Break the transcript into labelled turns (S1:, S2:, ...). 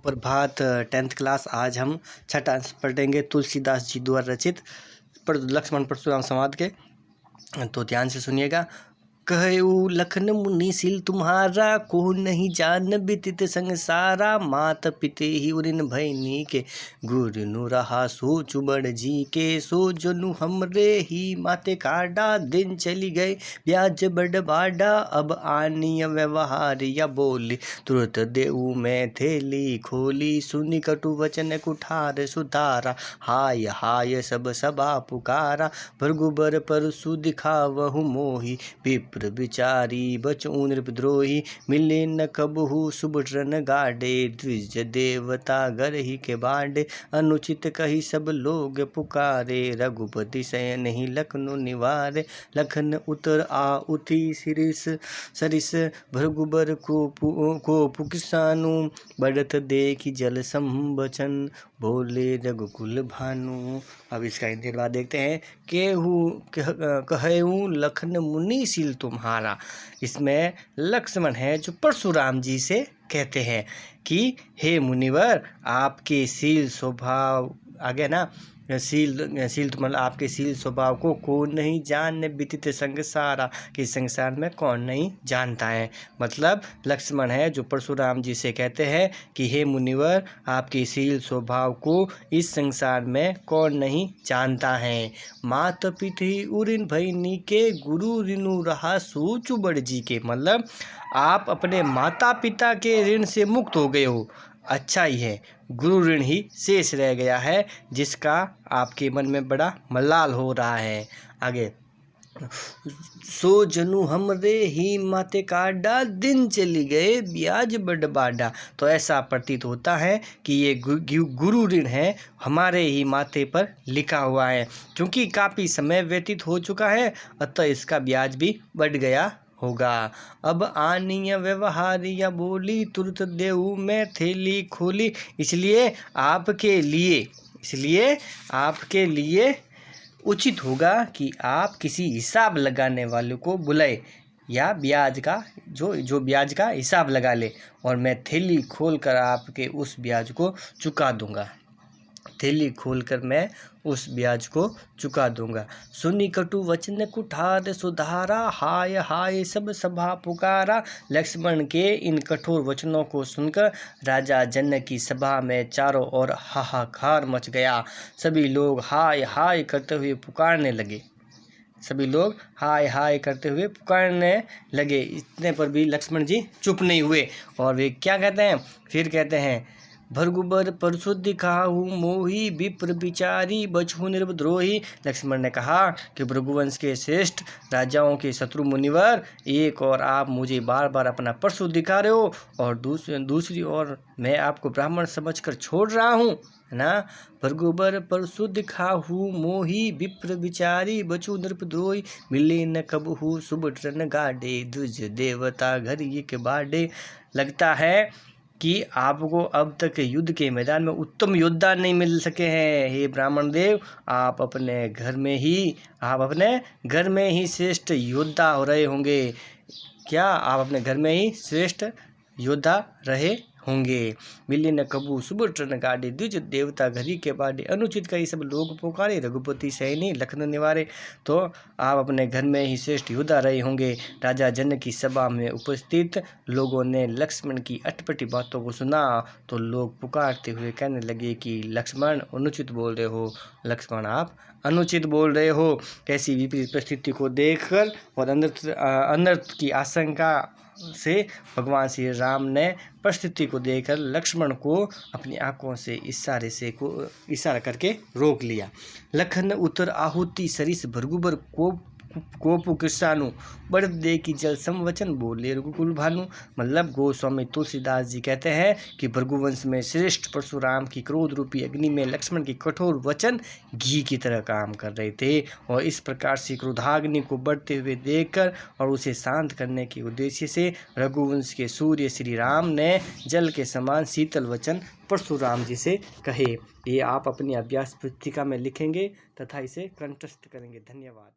S1: प्रभात 10th class. आज हम छठा अंश पढ़ेंगे तुलसीदास जी द्वारा रचित लक्ष्मण परशुराम संवाद के। तो ध्यान से सुनिएगा। कहऊ लखन मुनि शील तुम्हारा, को नहीं जान बिदित संसारा। मात पिते ही उरिन भैनी के, गुरु नु रहा सोच बड़ जी के। सो जनु हमरे ही माते काडा, दिन चली गए ब्याज बड़ बाडा। अब आनिय व्यवहार या बोली, तुरत देऊ में थेली खोली। सुनी कटु वचन कुठार सुधारा, हाय हाय सब सभा पुकारा। भृगुबर परसु दिखावहु मोही, विप्र विचारी बचऊ नृपद्रोही। मिले न कबहु सुबटन गाडे, द्विज देवता घर ही के बाडे। अनुचित कही सब लोग पुकारे, रघुपति शयन ही लखनु निवारे। लखन उतर आ उठी सिरिस सरिस, भृगुबर को पुकिसानु। बढ़त देखी जल संबचन, बोले रघुकुल भानु। अब इसका हिंदी अनुवाद देखते हैं। कहऊ लखन मुनि शील तुम्हारा। इसमें लक्ष्मण है जो परशुराम जी से कहते हैं कि हे मुनिवर, आपके शील स्वभाव, आगे ना शील तो मतलब आपके शील स्वभाव को नहीं जान विदित संसारा, कि संसार में कौन नहीं जानता है। मतलब लक्ष्मण है जो परशुराम जी से कहते हैं कि हे मुनिवर, आपके शील स्वभाव को इस संसार में कौन नहीं जानता है। मात पिता उरिन भैनी के, गुरु ऋनु रहा सोच बड़ जी के। मतलब आप अपने माता पिता के ऋण से मुक्त हो गए हो, अच्छा ही है। गुरु ऋण ही शेष रह गया है, जिसका आपके मन में बड़ा मलाल हो रहा है। आगे, सो जनु हमरे ही माते काडा, दिन चली गए ब्याज बड़ बाडा। तो ऐसा प्रतीत होता है कि ये गुरु ऋण है हमारे ही माथे पर लिखा हुआ है। क्योंकि काफ़ी समय व्यतीत हो चुका है, अतः इसका ब्याज भी बढ़ गया होगा। अब आनिय व्यवहार या बोली, तुरंत देऊ में थैली खोली। इसलिए आपके लिए उचित होगा कि आप किसी हिसाब लगाने वाले को बुलाए, या ब्याज का जो ब्याज का हिसाब लगा ले, और मैं थैली खोलकर आपके उस ब्याज को चुका दूंगा। थैली खोलकर मैं उस ब्याज को चुका दूंगा। सुनी कटु वचन कुठार सुधारा, हाय हाय सब सभा पुकारा। लक्ष्मण के इन कठोर वचनों को सुनकर राजा जनक की सभा में चारों ओर हाहाकार मच गया। सभी लोग हाय हाय करते हुए पुकारने लगे। इतने पर भी लक्ष्मण जी चुप नहीं हुए, और वे क्या कहते हैं, फिर कहते हैं, भृगुबर परसु दिखाहु मोही, विप्र विचारी बचहु नृपद्रोही। लक्ष्मण ने कहा कि भृगुवंश के श्रेष्ठ राजाओं के शत्रु मुनिवर, एक और आप मुझे बार बार अपना परसु दिखा रहे हो, और दूसरी ओर मैं आपको ब्राह्मण समझकर छोड़ रहा हूँ ना। भृगुबर परसु दिखाहु मोही, विप्र विचारी बचहु नृपद्रोही। मिले न कबहु सुबटन गाडे, द्विज देवता घर ही के बाडे। लगता है कि आपको अब तक युद्ध के मैदान में उत्तम योद्धा नहीं मिल सके हैं। हे ब्राह्मण देव, आप अपने घर में ही श्रेष्ठ योद्धा हो रहे होंगे। क्या आप अपने घर में ही श्रेष्ठ योद्धा रहे होंगे। मिले न कबू सुबटन गाडे, द्विज देवता घरी के बाडे। अनुचित कई सब लोग पुकारे, रघुपति सैनी लखन निवारे। तो आप अपने घर में ही श्रेष्ठ योद्धा रहे होंगे। राजा जनक की सभा में उपस्थित लोगों ने लक्ष्मण की अटपटी बातों को सुना, तो लोग पुकारते हुए कहने लगे कि लक्ष्मण अनुचित बोल रहे हो, लक्ष्मण आप अनुचित बोल रहे हो। ऐसी विपरीत परिस्थिति को देखकर और अनर्थ की आशंका से भगवान श्री राम ने परिस्थिति को देखकर लक्ष्मण को अपनी आंखों से इशारा करके रोक लिया। लखन उतर आहुति सरिस, भृगुबर कोपु कृष्णानु। बढ़ दे की जल संवचन, बोले रघुकुल भानु। मतलब गोस्वामी तुलसीदास जी कहते हैं कि भृगुवंश में श्रेष्ठ परशुराम की क्रोध रूपी अग्नि में लक्ष्मण के कठोर वचन घी की तरह काम कर रहे थे, और इस प्रकार से क्रोधाग्नि को बढ़ते हुए देखकर और उसे शांत करने के उद्देश्य से रघुवंश के सूर्य श्री राम ने जल के समान शीतल वचन परशुराम जी से कहे। ये आप अपनी अभ्यास पुस्तिका में लिखेंगे तथा इसे कंठस्थ करेंगे। धन्यवाद।